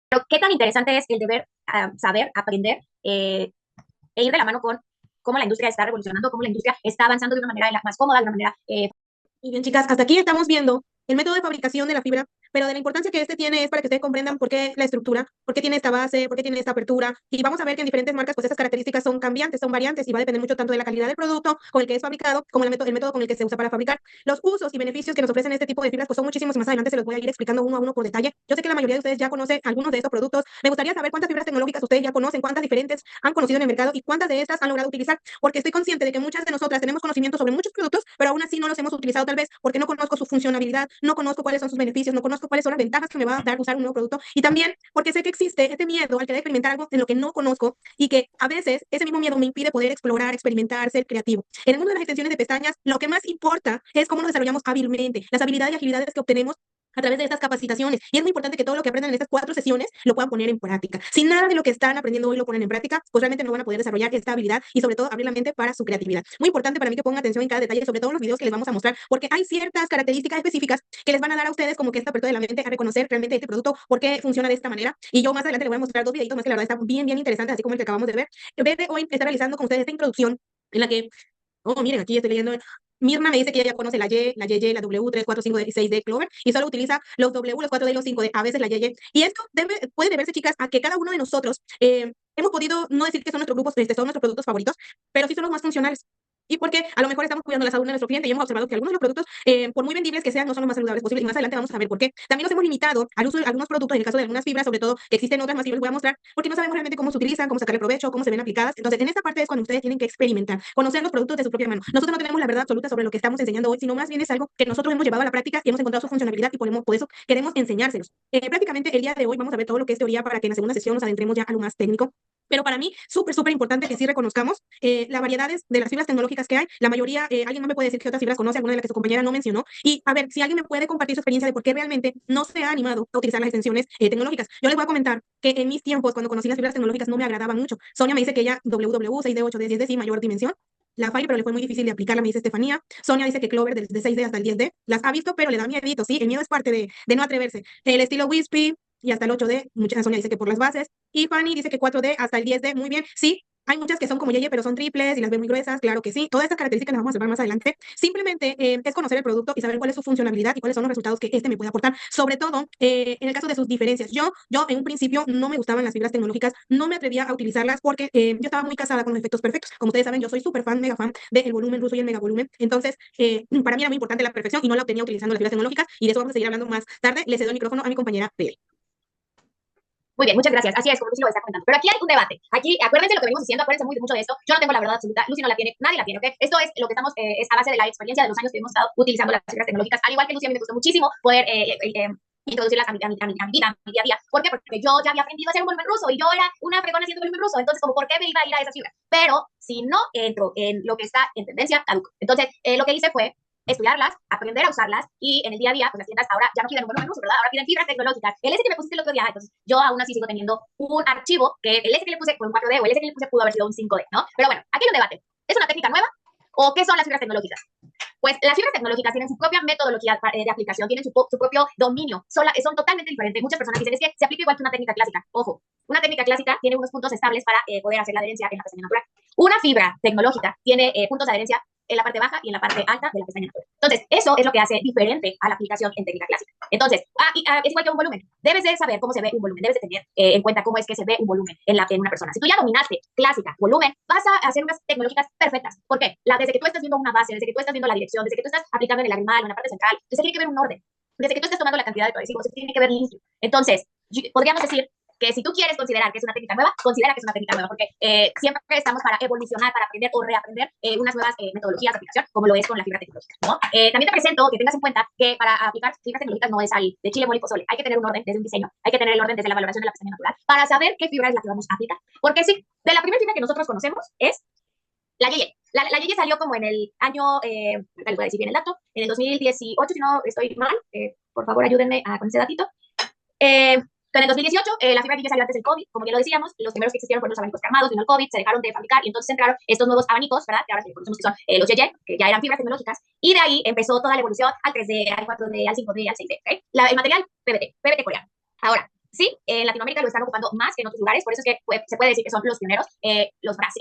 Pero qué tan interesante es el deber saber, aprender e ir de la mano con cómo la industria está revolucionando, cómo la industria está avanzando de una manera más cómoda, de una manera. Y bien, chicas, hasta aquí estamos viendo el método de fabricación de la fibra, pero de la importancia que este tiene es para que ustedes comprendan por qué la estructura, por qué tiene esta base, por qué tiene esta apertura. Y vamos a ver que en diferentes marcas, pues esas características son cambiantes, son variantes y va a depender mucho tanto de la calidad del producto con el que es fabricado, como el método con el que se usa para fabricar. Los usos y beneficios que nos ofrecen este tipo de fibras, pues son muchísimos y más adelante se los voy a ir explicando uno a uno por detalle. Yo sé que la mayoría de ustedes ya conocen algunos de estos productos. Me gustaría saber cuántas fibras tecnológicas ustedes ya conocen, cuántas diferentes han conocido en el mercado y cuántas de estas han logrado utilizar, porque estoy consciente de que muchas de nosotras tenemos conocimiento sobre muchos productos, pero aún así no los hemos utilizado tal vez porque no conozco su funcionalidad, no conozco cuáles son sus beneficios, no conozco cuáles son las ventajas que me va a dar usar un nuevo producto y también porque sé que existe este miedo al querer experimentar algo en lo que no conozco y que a veces ese mismo miedo me impide poder explorar, experimentar, ser creativo. En el mundo de las extensiones de pestañas, lo que más importa es cómo nos desarrollamos hábilmente, las habilidades y agilidades que obtenemos a través de estas capacitaciones. Y es muy importante que todo lo que aprendan en estas 4 sesiones lo puedan poner en práctica. Si nada de lo que están aprendiendo hoy lo ponen en práctica, pues realmente no van a poder desarrollar esta habilidad y sobre todo abrir la mente para su creatividad. Muy importante para mí que pongan atención en cada detalle, sobre todo en los videos que les vamos a mostrar, porque hay ciertas características específicas que les van a dar a ustedes como que esta apertura de la mente a reconocer realmente este producto, por qué funciona de esta manera. Y yo más adelante les voy a mostrar 2 videitos más que la verdad están bien, bien interesantes, así como el que acabamos de ver. Bebe hoy está realizando con ustedes esta introducción en la que oh, miren, aquí estoy leyendo. Mirna me dice que ella ya conoce la Y, la YY, la W, 3, 4, 5 y 6 de Clover y solo utiliza los W, los 4D y los 5D, a veces la YY. Y esto puede deberse, chicas, a que cada uno de nosotros hemos podido, no decir que son nuestros grupos, son nuestros productos favoritos, pero sí son los más funcionales. Y porque a lo mejor estamos cuidando la salud de nuestro cliente y hemos observado que algunos de los productos, por muy vendibles que sean, no son los más saludables posibles. Y más adelante vamos a ver por qué. También nos hemos limitado al uso de algunos productos, en el caso de algunas fibras, sobre todo que existen otras más y les voy a mostrar, porque no sabemos realmente cómo se utilizan, cómo sacarle provecho, cómo se ven aplicadas. Entonces, en esta parte es cuando ustedes tienen que experimentar, conocer los productos de su propia mano. Nosotros no tenemos la verdad absoluta sobre lo que estamos enseñando hoy, sino más bien es algo que nosotros hemos llevado a la práctica y hemos encontrado su funcionalidad y por eso queremos enseñárselos. Prácticamente el día de hoy vamos a ver todo lo que es teoría para que en la segunda sesión nos adentremos ya a lo más técnico. Pero para mí, súper, súper importante que sí reconozcamos las variedades de las fibras tecnológicas que hay. La mayoría, alguien no me puede decir qué otras fibras conoce, alguna de las que su compañera no mencionó. Y a ver, si alguien me puede compartir su experiencia de por qué realmente no se ha animado a utilizar las extensiones tecnológicas. Yo les voy a comentar que en mis tiempos, cuando conocí las fibras tecnológicas, no me agradaban mucho. Sonia me dice que ella WW, 6D, 8D, 10D, sí, mayor dimensión. La Fire, pero le fue muy difícil de aplicarla, me dice Estefanía. Sonia dice que Clover de 6D hasta el 10D las ha visto, pero le da miedito, ¿sí? El miedo es parte de no atreverse. El estilo Wispy, y hasta el 8D, mucha Sonia dice que por las bases, y Fanny dice que 4D hasta el 10D, muy bien, sí, hay muchas que son como Yeye, pero son triples y las ven muy gruesas, claro que sí. Todas estas características las vamos a observar más adelante. Simplemente es conocer el producto y saber cuál es su funcionalidad y cuáles son los resultados que este me puede aportar. Sobre todo en el caso de sus diferencias. Yo en un principio no me gustaban las fibras tecnológicas, no me atrevía a utilizarlas porque yo estaba muy casada con los efectos perfectos. Como ustedes saben, yo soy súper fan, mega fan del volumen ruso y el mega volumen. Entonces, para mí era muy importante la perfección y no la obtenía utilizando las fibras tecnológicas. Y de eso vamos a seguir hablando más tarde. Le cedo el micrófono a mi compañera Bel. Muy bien, muchas gracias. Así es, como Lucy lo está comentando. Pero aquí hay un debate. Aquí, acuérdense lo que venimos diciendo, acuérdense mucho de esto. Yo no tengo la verdad absoluta, Lucy no la tiene, nadie la tiene, ¿ok? Esto es lo que estamos, es a base de la experiencia de los años que hemos estado utilizando las fibras tecnológicas. Al igual que Lucy, a mí me gustó muchísimo poder introducirlas a mi vida, a mi día a día. ¿Por qué? Porque yo ya había aprendido a hacer un volumen ruso y yo era una fregona haciendo volumen ruso. Entonces, como, ¿por qué me iba a ir a esas fibras? Pero si no entro en lo que está en tendencia, caduco. Entonces, lo que hice fue estudiarlas, aprender a usarlas y en el día a día, pues las tiendas ahora ya no piden un volumen ruso, ¿verdad? Ahora piden fibras tecnológicas. El S que me pusiste el otro día, entonces yo aún así sigo teniendo un archivo que el S que le puse fue un 4D o el S que le puse pudo haber sido un 5D, ¿no? Pero bueno, aquí hay un debate. ¿Es una técnica nueva o qué son las fibras tecnológicas? Pues las fibras tecnológicas tienen su propia metodología de aplicación, tienen su propio dominio, son totalmente diferentes. Muchas personas dicen es que se aplica igual que una técnica clásica. Ojo, una técnica clásica tiene unos puntos estables para poder hacer la adherencia en la pestaña natural. Una fibra tecnológica tiene puntos de adherencia en la parte baja y en la parte alta de la pestaña natural. Entonces, eso es lo que hace diferente a la aplicación en técnica clásica. Entonces, es igual que un volumen. Debes de saber cómo se ve un volumen, debes de tener en cuenta cómo es que se ve un volumen en una persona. Si tú ya dominaste clásica, volumen, vas a hacer unas tecnológicas perfectas. ¿Por qué? Desde que tú estás viendo una base, desde que tú estás viendo la dirección, desde que tú estás aplicando en el animal o en la parte central, entonces tiene que ver un orden. Desde que tú estés tomando la cantidad de cohesivos, tiene que ver limpio. Entonces, podríamos decir que si tú quieres considerar que es una técnica nueva, considera que es una técnica nueva, porque siempre estamos para evolucionar, para aprender o reaprender unas nuevas metodologías de aplicación, como lo es con la fibra tecnológica, ¿no? También te presento que tengas en cuenta que para aplicar fibras tecnológicas no es al de chile, mole y pozole. Hay que tener un orden desde un diseño, hay que tener el orden desde la valoración de la pestaña natural para saber qué fibra es la que vamos a aplicar. Porque sí, de la primera fibra que nosotros conocemos es la Yeye. La Yeye salió como en el año, les voy a decir bien el dato, en el 2018, si no estoy mal, por favor ayúdenme con ese datito. En el 2018, la fibra Yeye salió antes del COVID, como ya lo decíamos, los primeros que existieron fueron los abanicos armados, vino el COVID, se dejaron de fabricar y entonces entraron estos nuevos abanicos, ¿verdad? Que ahora se conocemos que son los Yeye, que ya eran fibras tecnológicas, y de ahí empezó toda la evolución al 3D, al 4D, al 5D, al 6D, ¿okay? El material PVT coreano. Ahora, Sí, en Latinoamérica lo están ocupando más que en otros lugares, por eso es que se puede decir que son los pioneros en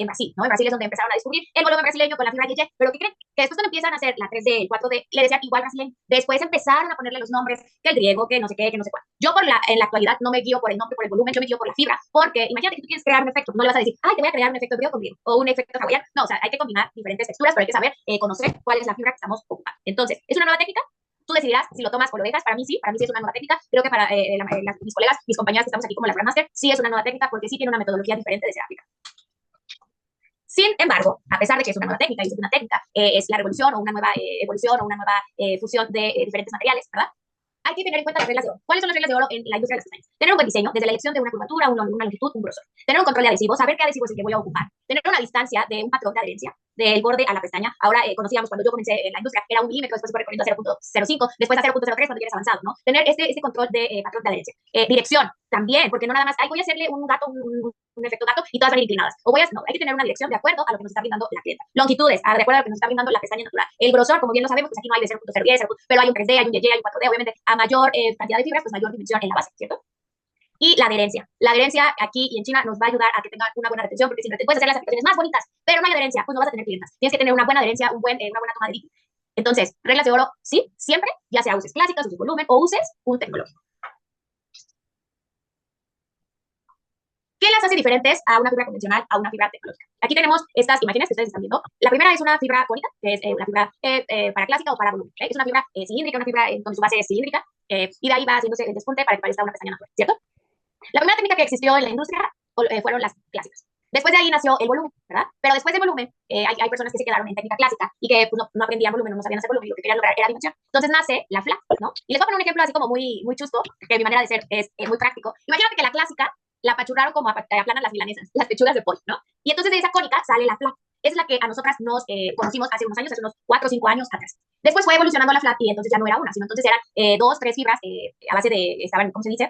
Brasil, ¿no? En Brasil es donde empezaron a descubrir el volumen brasileño con la fibra YY, pero ¿qué creen? Que después cuando empiezan a hacer la 3D, el 4D, le decían igual brasileño. Después empezaron a ponerle los nombres, que el griego, que no sé qué, que no sé cuál. Yo en la actualidad no me guío por el nombre, por el volumen, yo me guío por la fibra, porque imagínate que tú quieres crear un efecto, no le vas a decir, ay, te voy a crear un efecto griego con griego, o un efecto hawaiano. No, o sea, hay que combinar diferentes texturas, pero hay que saber conocer cuál es la fibra que estamos ocupando. Entonces, ¿es una nueva técnica? Tú decidirás si lo tomas o lo dejas. Para mí sí es una nueva técnica. Creo que para mis colegas, mis compañeras que estamos aquí como las Grandmaster, sí es una nueva técnica porque sí tiene una metodología diferente de ser aplicada. Sin embargo, a pesar de que es una nueva técnica y es una técnica, es la revolución o una nueva evolución o una nueva fusión de diferentes materiales, ¿verdad? Hay que tener en cuenta las reglas de oro. ¿Cuáles son las reglas de oro en la industria de las pestañas? Tener un buen diseño, desde la elección de una curvatura, una longitud, un grosor. Tener un control de adhesivos, saber qué adhesivo es el que voy a ocupar. Tener una distancia de un patrón de adherencia, del borde a la pestaña. Ahora conocíamos cuando yo comencé en la industria, era 1 milímetro, después fue recorriendo a 0.05, después a 0.03 cuando ya eres avanzado, ¿no? Tener este control de patrón de adherencia. Dirección, también, porque no nada más, ay, voy a hacerle un gato, un efecto gato y todas van a ir inclinadas. No, hay que tener una dirección de acuerdo a lo que nos está brindando la clienta. Longitudes, de acuerdo a lo que nos está brindando la pestaña natural. El grosor, como bien lo sabemos, pues aquí no hay de 0.010, pero hay un 3D, hay un YY, hay un 4D, obviamente, a mayor cantidad de fibras, pues mayor dimensión en la base, ¿cierto? Y la adherencia. La adherencia aquí y en China nos va a ayudar a que tenga una buena retención, porque siempre te puedes hacer las aplicaciones más bonitas, pero no hay adherencia, pues no vas a tener clientas. Tienes que tener una buena adherencia, una buena toma de líquido. Entonces, reglas de oro, sí, siempre, ya sea uses clásicas, uses volumen o uses un tecnológico. ¿Qué las hace diferentes a una fibra convencional, a una fibra tecnológica? Aquí tenemos estas imágenes que ustedes están viendo. La primera es una fibra cónica, que es una fibra para clásica o para volumen. Es una fibra cilíndrica, una fibra donde su base es cilíndrica, y de ahí va haciéndose el despunte para que parezca una pestaña natural, ¿cierto? La primera técnica que existió en la industria fueron las clásicas. Después de ahí nació el volumen, ¿verdad? Pero después del volumen, hay personas que se quedaron en técnica clásica y que pues, no aprendían volumen, no sabían hacer volumen, y lo que querían lograr era dimensión. Entonces nace la FLA, ¿no? Y les voy a poner un ejemplo así como muy, muy chusco, que mi manera de ser es muy práctico. Imagínate que la clásica la apachurraron como aplanan las milanesas, las pechugas de pollo, ¿no? Y entonces de esa cónica sale la FLA. Es la que a nosotras nos conocimos hace unos años, hace unos 4 o 5 años atrás. Después fue evolucionando la FLA y entonces ya no era una, sino entonces eran 2, 3 fibras a base de, estaban, ¿cómo se dice?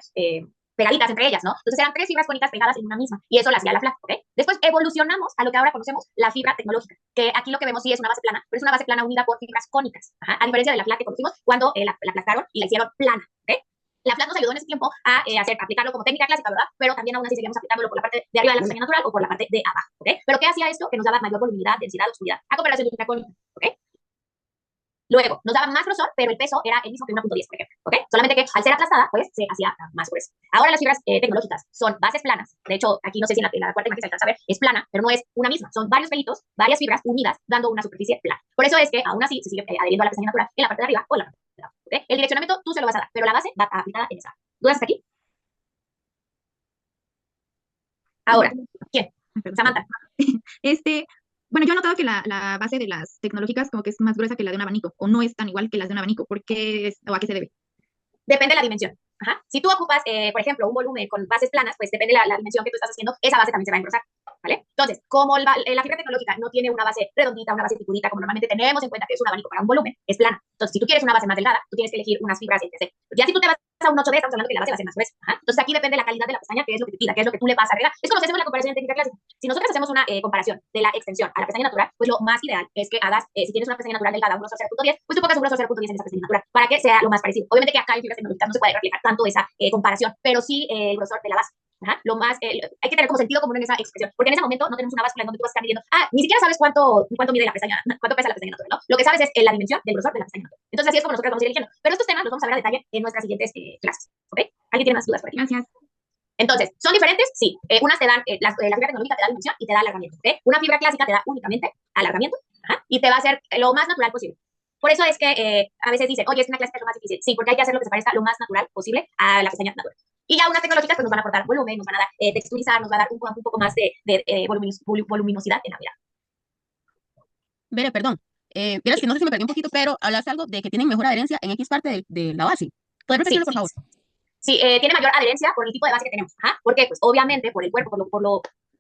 Pegaditas entre ellas, ¿no? Entonces eran 3 fibras cónicas pegadas en una misma y eso la hacía la FLA, ¿ok? Después evolucionamos a lo que ahora conocemos la fibra tecnológica, que aquí lo que vemos sí es una base plana, pero es una base plana unida por fibras cónicas, ajá, a diferencia de la FLA que conocimos cuando la aplastaron y la hicieron plana, ¿ok? La FLA nos ayudó en ese tiempo a aplicarlo como técnica clásica, ¿verdad? Pero también aún así seguíamos aplicándolo por la parte de arriba de la pestaña natural o por la parte de abajo, ¿ok? Pero ¿qué hacía esto? Que nos daba mayor voluminidad, densidad, oscuridad, a comparación de una cónica, ¿ok? Luego, nos daba más grosor, pero el peso era el mismo que 1.10, por ejemplo, ¿ok? Solamente que al ser aplastada, pues se hacía más grueso. Ahora las fibras tecnológicas son bases planas. De hecho, aquí no sé si en la cuarta imagen se alcanza a ver, es plana, pero no es una misma. Son varios pelitos, varias fibras unidas, dando una superficie plana. Por eso es que aún así se sigue adheriendo a la pestaña natural en la parte de arriba o en la parte de abajo, ¿ok? El direccionamiento tú se lo vas a dar, pero la base va aplicada en esa. ¿Dudas hasta aquí? Ahora, ¿quién? Samantha. Bueno, yo he notado que la base de las tecnológicas como que es más gruesa que la de un abanico, o no es tan igual que las de un abanico. ¿Por qué o a qué se debe? Depende de la dimensión. Ajá. Si tú ocupas, por ejemplo, un volumen con bases planas, pues depende de la dimensión que tú estás haciendo, esa base también se va a engrosar, ¿vale? Entonces, como la fibra tecnológica no tiene una base redondita, una base picudita, como normalmente tenemos en cuenta que es un abanico para un volumen, es plana. Entonces, si tú quieres una base más delgada, tú tienes que elegir unas fibras ETC. Ya si tú te vas a un 8D, estamos hablando que la base va a ser más gruesa. Ajá. Entonces, aquí depende de la calidad de la pestaña, qué es lo que te pida, qué es lo que tú le vas a agregar. Es como si hacemos la comparación en técnica clásica. Si nosotros hacemos una comparación de la extensión a la pestaña natural, pues lo más ideal es que hagas, si tienes una pestaña natural delgada, un grosor 0.10, pues tú pongas un grosor 0.10 en esa pestaña natural para que sea lo más parecido. Obviamente que acá en fibras tecnológicas no se puede reflejar tanto esa comparación, pero sí el grosor de la base. Ajá, hay que tener como sentido común en esa expresión, porque en ese momento no tenemos una báscula en donde tú vas a estar midiendo, ni siquiera sabes cuánto mide la pestaña, cuánto pesa la pestaña natural, ¿no? Lo que sabes es la dimensión del grosor de la pestaña natural. Entonces así es como nosotros vamos a ir eligiendo. Pero estos temas los vamos a ver a detalle en nuestras siguientes clases, ¿ok? ¿Alguien tiene más dudas por aquí? Gracias. Entonces, ¿son diferentes? Sí. Unas te dan, la fibra tecnológica te da dimensión y te da alargamiento, ¿ok? Una fibra clásica te da únicamente alargamiento, ajá, y te va a hacer lo más natural posible. Por eso es que a veces dicen, oye, es que una clásica es lo más difícil. Sí, porque hay que hacer lo que se parezca lo más natural posible a la pestaña natural. Y ya unas tecnológicas pues nos van a aportar volumen, nos van a dar texturizar, nos va a dar un poco más de voluminosidad en la mirada. Vera, perdón. Verás que no sé si me perdí un poquito, pero hablas algo de que tienen mejor adherencia en X parte de la base. ¿Puedes repetirlo, por favor? Sí, tiene mayor adherencia por el tipo de base que tenemos. Ajá. ¿Por qué? Pues obviamente por el cuerpo,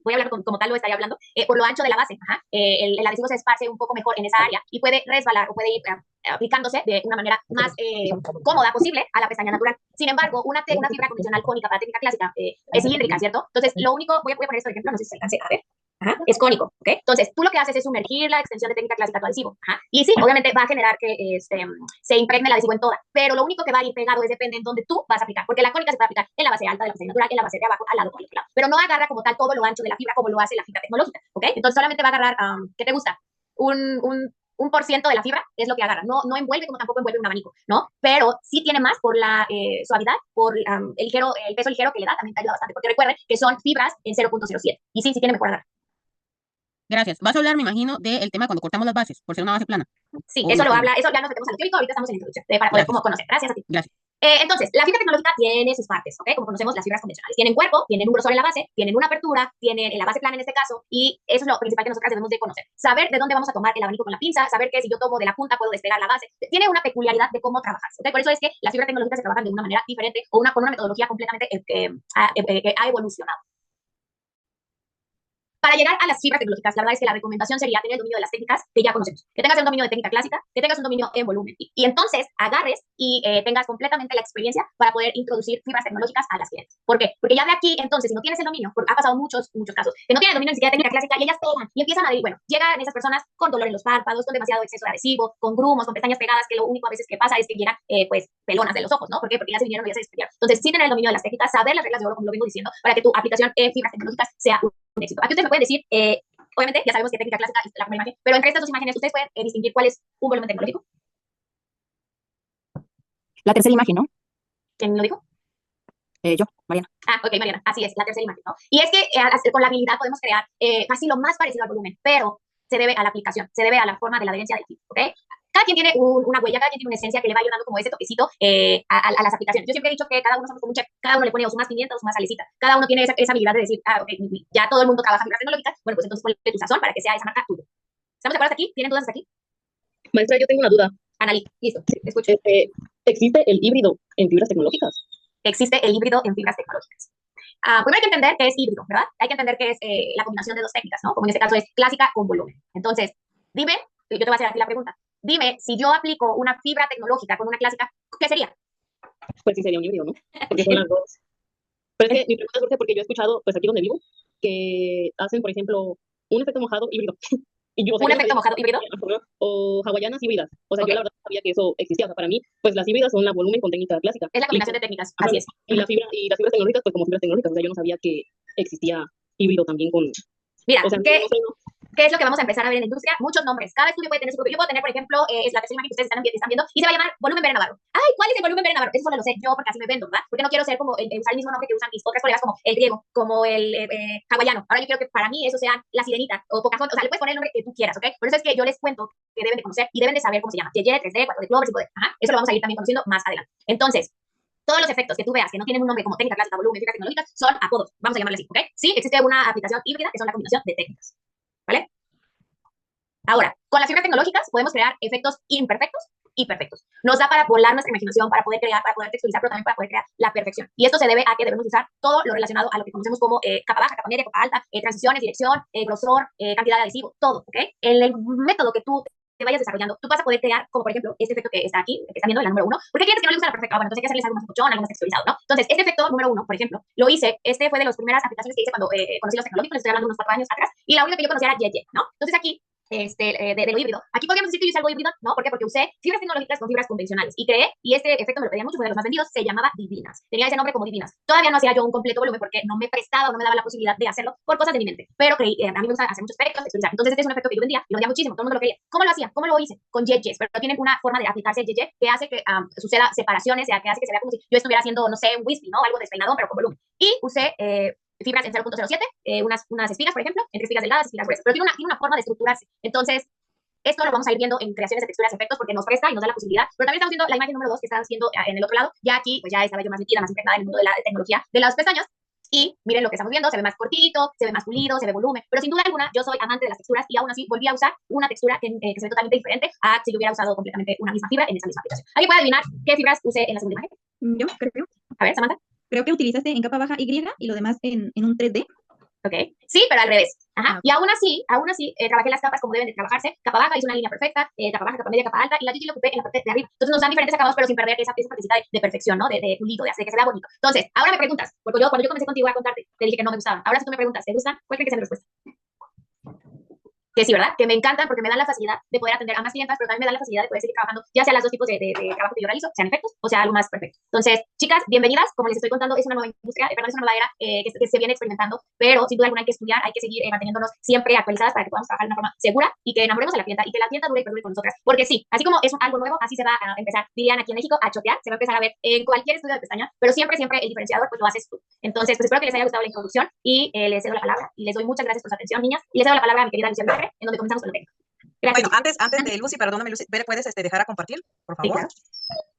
voy a hablar como tal lo estaría hablando, por lo ancho de la base. Ajá. El adhesivo se esparce un poco mejor en esa área y puede resbalar o puede ir aplicándose de una manera más cómoda posible a la pestaña natural. Sin embargo, una fibra convencional cónica para técnica clásica es cilíndrica, ¿cierto? Entonces, lo único, voy a poner esto de ejemplo, no sé si se alcance a ver. Ajá, es cónico, ¿ok? Entonces, tú lo que haces es sumergir la extensión de técnica clásica a tu adhesivo. Ajá. Y sí, obviamente va a generar que se impregne el adhesivo en toda, pero lo único que va a ir pegado es depende en dónde tú vas a aplicar, porque la cónica se puede aplicar en la base alta de la base natural, en la base de abajo, al lado, por el lado, pero no agarra como tal todo lo ancho de la fibra como lo hace la fibra tecnológica, ¿ok? Entonces, solamente va a agarrar, ¿qué te gusta? Un por ciento de la fibra es lo que agarra, no envuelve como tampoco envuelve un abanico, ¿no? Pero sí tiene más por la suavidad, por el peso ligero que le da, también te ayuda bastante, porque recuerden que son fibras en 0.07, y sí tiene mejor agarre. Gracias. Vas a hablar, me imagino, del tema cuando cortamos las bases, por ser una base plana. Sí, O eso no, eso ya nos metemos a lo teórico, ahorita estamos en la introducción, para poder como conocer. Gracias a ti. Gracias. Entonces, la fibra tecnológica tiene sus partes, ¿ok? Como conocemos las fibras convencionales. Tienen cuerpo, tienen un grosor en la base, tienen una apertura, tienen la base plana en este caso, y eso es lo principal que nosotros debemos de conocer. Saber de dónde vamos a tomar el abanico con la pinza, saber que si yo tomo de la punta puedo despegar la base. Tiene una peculiaridad de cómo trabajar, ¿ok? Por eso es que las fibras tecnológicas se trabajan de una manera diferente o con una metodología completamente que ha evolucionado. Para llegar a las fibras tecnológicas, la verdad es que la recomendación sería tener el dominio de las técnicas que ya conocemos, que tengas un dominio de técnica clásica, que tengas un dominio en volumen y entonces agarres y tengas completamente la experiencia para poder introducir fibras tecnológicas a las clientes. ¿Por qué? Porque ya de aquí, entonces, si no tienes el dominio, porque ha pasado muchos casos, que no tienen el dominio ni siquiera de técnica clásica y ellas pegan y empiezan a ir, bueno, llegan esas personas con dolor en los párpados, con demasiado exceso de adhesivo, con grumos, con pestañas pegadas, que lo único a veces que pasa es que llegan, pues, pelonas de los ojos, ¿no? ¿Por qué? Porque ya se vinieron o ya se despidieron. Entonces, sí tener el dominio de las técnicas, saber las reglas de oro, como lo vengo diciendo, para que tu aplicación en fibras tecnológicas sea un éxito. Aquí ustedes me pueden decir, obviamente, ya sabemos que técnica clásica es la primera imagen, pero entre estas dos imágenes, ¿ustedes pueden distinguir cuál es un volumen tecnológico? La tercera imagen, ¿no? ¿Quién lo dijo? Yo, Mariana. Ok, Mariana, así es, la tercera imagen, ¿no? Y es que con la habilidad podemos crear casi lo más parecido al volumen, pero se debe a la aplicación, se debe a la forma de la adherencia del kit, ¿ok? Cada quien tiene una huella, cada quien tiene una esencia que le va ayudando como ese toquecito a las aplicaciones. Yo siempre he dicho que cada uno somos como un chef, cada uno le pone o su más pimienta o su más salecita, cada uno tiene esa habilidad de decir, ok, ya todo el mundo trabaja fibras tecnológicas, bueno, pues entonces ponle tu sazón para que sea esa marca tuya. ¿Estamos de acuerdo hasta aquí? ¿Tienen dudas hasta aquí? Maestra, yo tengo una duda. Analí, listo, te escucho. ¿Existe el híbrido en fibras tecnológicas? Existe el híbrido en fibras tecnológicas. Primero hay que entender qué es híbrido, ¿verdad? Hay que entender qué es la combinación de dos técnicas, ¿no? Como en este caso es clásica con volumen. Entonces, dime, yo te voy a hacer aquí la pregunta. Dime, si yo aplico una fibra tecnológica con una clásica, ¿qué sería? Pues sí sería un híbrido, ¿no? Porque son las dos. Pero es que mi pregunta surge porque yo he escuchado, pues aquí donde vivo, que hacen, por ejemplo, un efecto mojado híbrido. Y yo, o sea, ¿Un yo no efecto sabía mojado híbrido? o hawaianas híbridas. O sea, Ok. yo la verdad no sabía que eso existía. O sea, para mí, pues las híbridas son la volumen con técnica clásica. Es la combinación de técnicas, Ajá, así es. y las fibras tecnológicas, pues como fibras tecnológicas. O sea, yo no sabía que existía híbrido también con. Mira, O sea, ¿qué, no sé, ¿no? ¿qué es lo que vamos a empezar a ver en la industria? Muchos nombres. Cada estudio puede tener su propio. Yo puedo tener, por ejemplo, es la tercera imagen que ustedes están viendo y se va a llamar volumen Vera Navarro. Ay, ¿cuál es el volumen Vera Navarro? Eso solo lo sé yo porque así me vendo, ¿verdad? Porque no quiero ser como usar el mismo nombre que usan mis otras colegas como el griego, como el hawaiano. Ahora yo quiero que para mí eso sea la sirenita o Pocahontas. O sea, le puedes poner el nombre que tú quieras, ¿ok? Por eso es que yo les cuento que deben de conocer y deben de saber cómo se llama. Yeye, 3D, 4D Clover, 5D. Ajá. Eso lo vamos a ir también conociendo más adelante. Entonces, todos los efectos que tú veas que no tienen un nombre como técnica clásica, volumen, fibras tecnológicas, son apodos. Vamos a llamarle así, ¿ok? Sí, existe una aplicación híbrida que son la combinación de técnicas. ¿Vale? Ahora, con las fibras tecnológicas podemos crear efectos imperfectos y perfectos. Nos da para volar nuestra imaginación, para poder crear, para poder texturizar, pero también para poder crear la perfección. Y esto se debe a que debemos usar todo lo relacionado a lo que conocemos como capa baja, capa media, capa alta, transiciones, dirección, grosor, cantidad de adhesivo, todo, ¿ok? El método que tú te vayas desarrollando, tú vas a poder crear, como por ejemplo, este efecto que está aquí, que están viendo, la número 1, porque hay clientes que no les gusta la perfecta, bueno, entonces hay que hacerles algo más cochón, algo más texturizado, ¿no? Entonces, este efecto número 1, por ejemplo, lo hice, este fue de las primeras aplicaciones que hice cuando conocí los tecnológicos, les estoy hablando de unos 4 años atrás, y la única que yo conocía era Yeye, ¿no? Entonces aquí, de lo híbrido. Aquí podríamos decir que yo hice algo híbrido, ¿no? ¿Por qué? Porque usé fibras tecnológicas con fibras convencionales y creé, y este efecto me lo pedían mucho, fue de los más vendidos, se llamaba Divinas. Tenía ese nombre como Divinas. Todavía no hacía yo un completo volumen porque no me prestaba o no me daba la posibilidad de hacerlo por cosas de mi mente, pero creí, a mí me gusta hacer muchos efectos, texturizar. Entonces este es un efecto que yo vendía y lo vendía muchísimo, todo el mundo lo quería. ¿Cómo lo hacía? ¿Cómo lo hice? Con Yeyes, pero tienen una forma de aplicarse el Yeye que hace que suceda separaciones, que hace que se vea como si yo estuviera haciendo, no sé, un wispy, ¿no? Algo despeinadón, pero con volumen. Y usé fibras en 0.07, unas espigas, por ejemplo, entre espigas delgadas, espigas gruesas, pero tiene una forma de estructurarse. Entonces, esto lo vamos a ir viendo en creaciones de texturas y efectos porque nos presta y nos da la posibilidad. Pero también estamos viendo la imagen número 2 que está haciendo en el otro lado. Ya aquí, pues ya estaba yo más metida, más impregnada en el mundo de la tecnología de las pestañas. Y miren lo que estamos viendo, se ve más cortito, se ve más pulido, se ve volumen. Pero sin duda alguna, yo soy amante de las texturas y aún así volví a usar una textura que se ve totalmente diferente a si yo hubiera usado completamente una misma fibra en esa misma aplicación. ¿Alguien puede adivinar qué fibras usé en la segunda imagen? Yo creo. A ver, Samantha. Creo que utilizaste en capa baja Y y lo demás en un 3D. Ok, sí, pero al revés. Ajá. Ah, ok. Y aún así, trabajé las capas como deben de trabajarse. Capa baja hice una línea perfecta, capa baja, capa media, capa alta, y la Gigi lo ocupé en la parte de arriba. Entonces nos dan diferentes acabados, pero sin perder esa partecita de perfección, ¿no? De pulido, de que se vea bonito. Entonces, ahora me preguntas, porque cuando yo comencé contigo a contarte, te dije que no me gustaban. Ahora si tú me preguntas, ¿te gustan? ¿Cuál crees que sea mi respuesta? que sí, ¿verdad? Que me encantan porque me dan la facilidad de poder atender a más clientas, pero también me dan la facilidad de poder seguir trabajando, ya sea las dos tipos de trabajo que yo realizo, sean efectos o sea algo más perfecto. Entonces, chicas, bienvenidas. Como les estoy contando, es una nueva industria, perdón, es una nueva era que se viene experimentando, pero sin duda alguna hay que estudiar, hay que seguir manteniéndonos siempre actualizadas para que podamos trabajar de una forma segura y que enamoremos a la clienta y que la clienta dure y perdure con nosotras. Porque sí, así como es algo nuevo, así se va a empezar, dirían aquí en México, a chotear, se va a empezar a ver en cualquier estudio de pestañas, pero siempre, siempre el diferenciador pues lo haces tú. Entonces, pues espero que les haya gustado la introducción y les cedo la palabra y les doy muchas gracias por su atención, niñas, y les cedo la palabra a mi querida Lucía Villarre, en donde comenzamos con lo técnico. Gracias. Bueno, antes de Lucy, perdóname, Lucy, Bere, ¿puedes dejar a compartir, por Sí, favor? claro.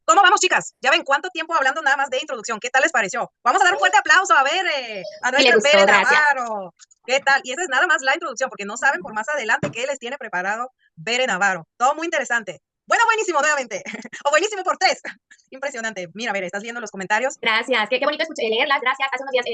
¿Cómo vamos, chicas? Ya ven cuánto tiempo hablando nada más de introducción. ¿Qué tal les pareció? Vamos a dar un fuerte aplauso a Bere, a Sí, les nuestra gustó, Bere gracias. Navarro. ¿Qué tal? Y esa es nada más la introducción, porque no saben por más adelante qué les tiene preparado Bere Navarro. Todo muy interesante. Bueno, buenísimo nuevamente. O buenísimo por 3. Impresionante. Mira, Bere, ¿estás viendo los comentarios? Gracias. Qué bonito leerlas. Gracias. Hace unos días